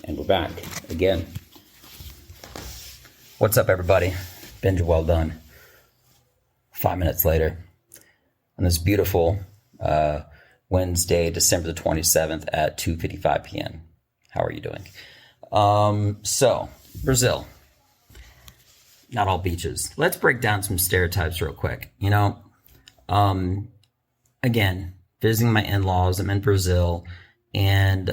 And we're back again. What's up, everybody? Benja, Welldone. 5 minutes later, on this beautiful Wednesday, December the 27th at 2:55 p.m. How are you doing? So, Brazil. Not all beaches. Let's break down some stereotypes real quick. Again, visiting my in-laws. I'm in Brazil. And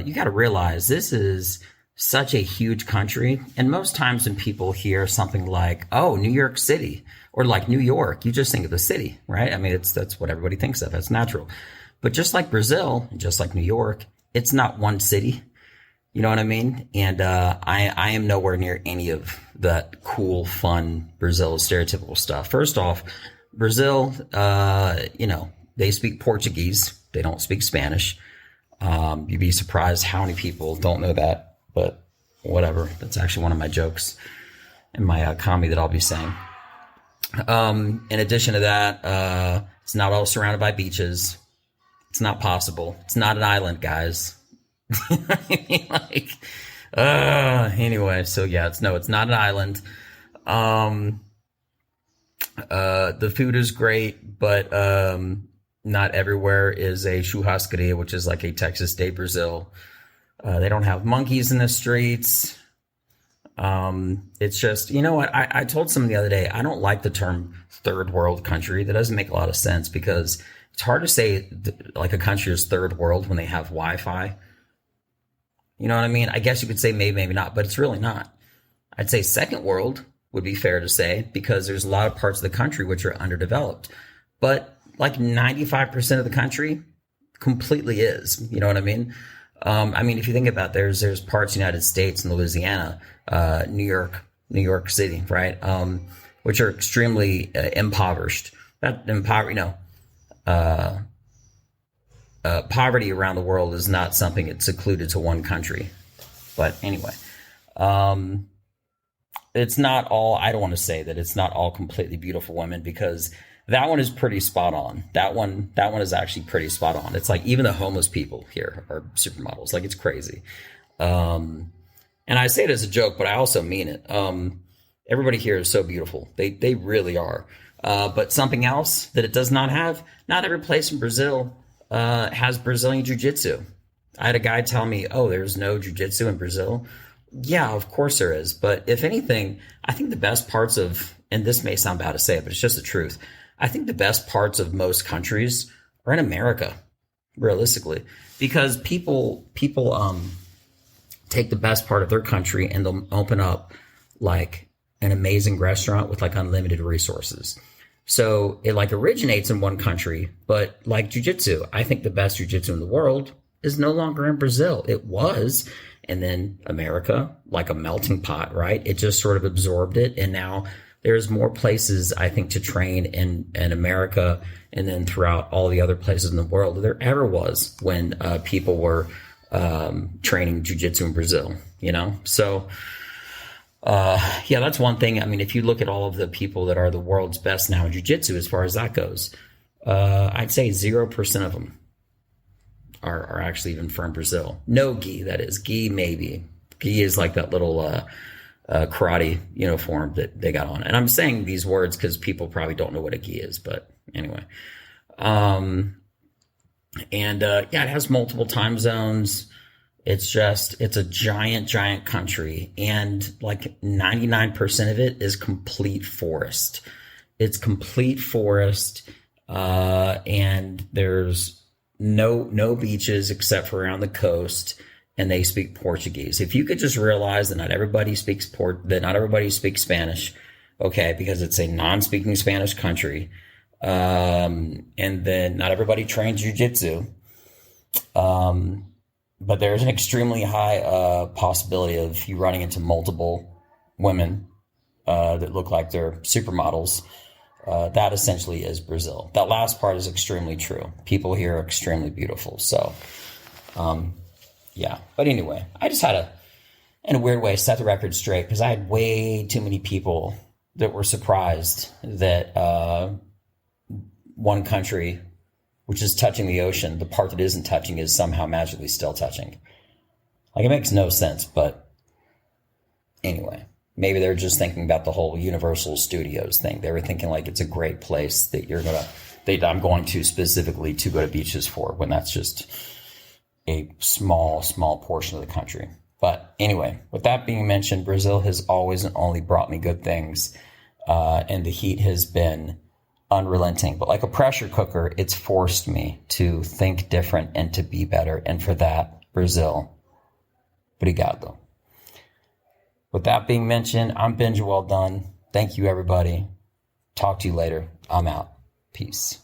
you got to realize this is such a huge country. And most times when people hear something like, oh, New York City or like New York, you just think of the city, right? I mean, that's what everybody thinks of. That's natural. But just like Brazil, just like New York, it's not one city. You know what I mean? And I am nowhere near any of that cool, fun Brazil stereotypical stuff. First off, Brazil, they speak Portuguese. They don't speak Spanish. You'd be surprised how many people don't know that, but whatever. That's actually one of my jokes in my comedy that I'll be saying. In addition to that, it's not all surrounded by beaches. It's not possible. It's not an island, guys. Anyway, so yeah, it's not an island. The food is great, but not everywhere is a churrascaria, which is like a Texas Day Brazil. They don't have monkeys in the streets. It's just, you know what? I told someone the other day, I don't like the term third world country. That doesn't make a lot of sense because it's hard to say like a country is third world when they have Wi-Fi. You know what I mean? I guess you could say maybe, maybe not, but it's really not. I'd say second world would be fair to say because there's a lot of parts of the country which are underdeveloped. But like 95% of the country completely is. You know what I mean? If you think about it, there's parts of the United States and Louisiana, New York City, right? Which are extremely impoverished. Poverty around the world is not something that's secluded to one country. But anyway, it's not all, I don't want to say that it's not all completely beautiful women because that one is pretty spot on. That one is actually pretty spot on. It's like even the homeless people here are supermodels. Like it's crazy. And I say it as a joke, but I also mean it. Everybody here is so beautiful. They really are. But something else that it does not have, not every place in Brazil has Brazilian jiu-jitsu. I had a guy tell me, oh, there's no jiu-jitsu in Brazil. Yeah, of course there is. But if anything, I think the best parts of, and this may sound bad to say it, but it's just the truth. I think the best parts of most countries are in America, realistically, because people take the best part of their country and they'll open up like an amazing restaurant with like unlimited resources. So it like originates in one country, but like jiu-jitsu, I think the best jiu-jitsu in the world is no longer in Brazil. It was. And then America, like a melting pot, right? It just sort of absorbed it. And now there's more places, I think, to train in America and then throughout all the other places in the world than there ever was when people were training jiu-jitsu in Brazil, you know? So, yeah, that's one thing. I mean, if you look at all of the people that are the world's best now in jiu-jitsu, as far as that goes, I'd say 0% of them are actually even from Brazil. No gi, that is. Gi, maybe. Gi is like that little karate uniform that they got on. And I'm saying these words because people probably don't know what a gi is, but anyway. Yeah, it has multiple time zones. It's a giant country. And like 99% of it is complete forest. It's complete forest. And there's no beaches except for around the coast. And they speak Portuguese. If you could just realize that not everybody speaks Spanish, okay, because it's a non-speaking Spanish country, and then not everybody trains jiu-jitsu, but there's an extremely high possibility of you running into multiple women that look like they're supermodels. That essentially is Brazil. That last part is extremely true. People here are extremely beautiful. So, yeah. But anyway, I just had to, in a weird way, set the record straight because I had way too many people that were surprised that one country, which is touching the ocean, the part that isn't touching is somehow magically still touching. Like, it makes no sense, but anyway, maybe they're just thinking about the whole Universal Studios thing. They were thinking like it's a great place that I'm going to specifically to go to beaches for, when that's just a small portion of the country. But anyway, with that being mentioned, Brazil has always and only brought me good things, and the heat has been unrelenting. But like a pressure cooker, it's forced me to think different and to be better. And for that, Brazil, obrigado. With that being mentioned, I'm Benja Welldone. Thank you, everybody. Talk to you later. I'm out. Peace.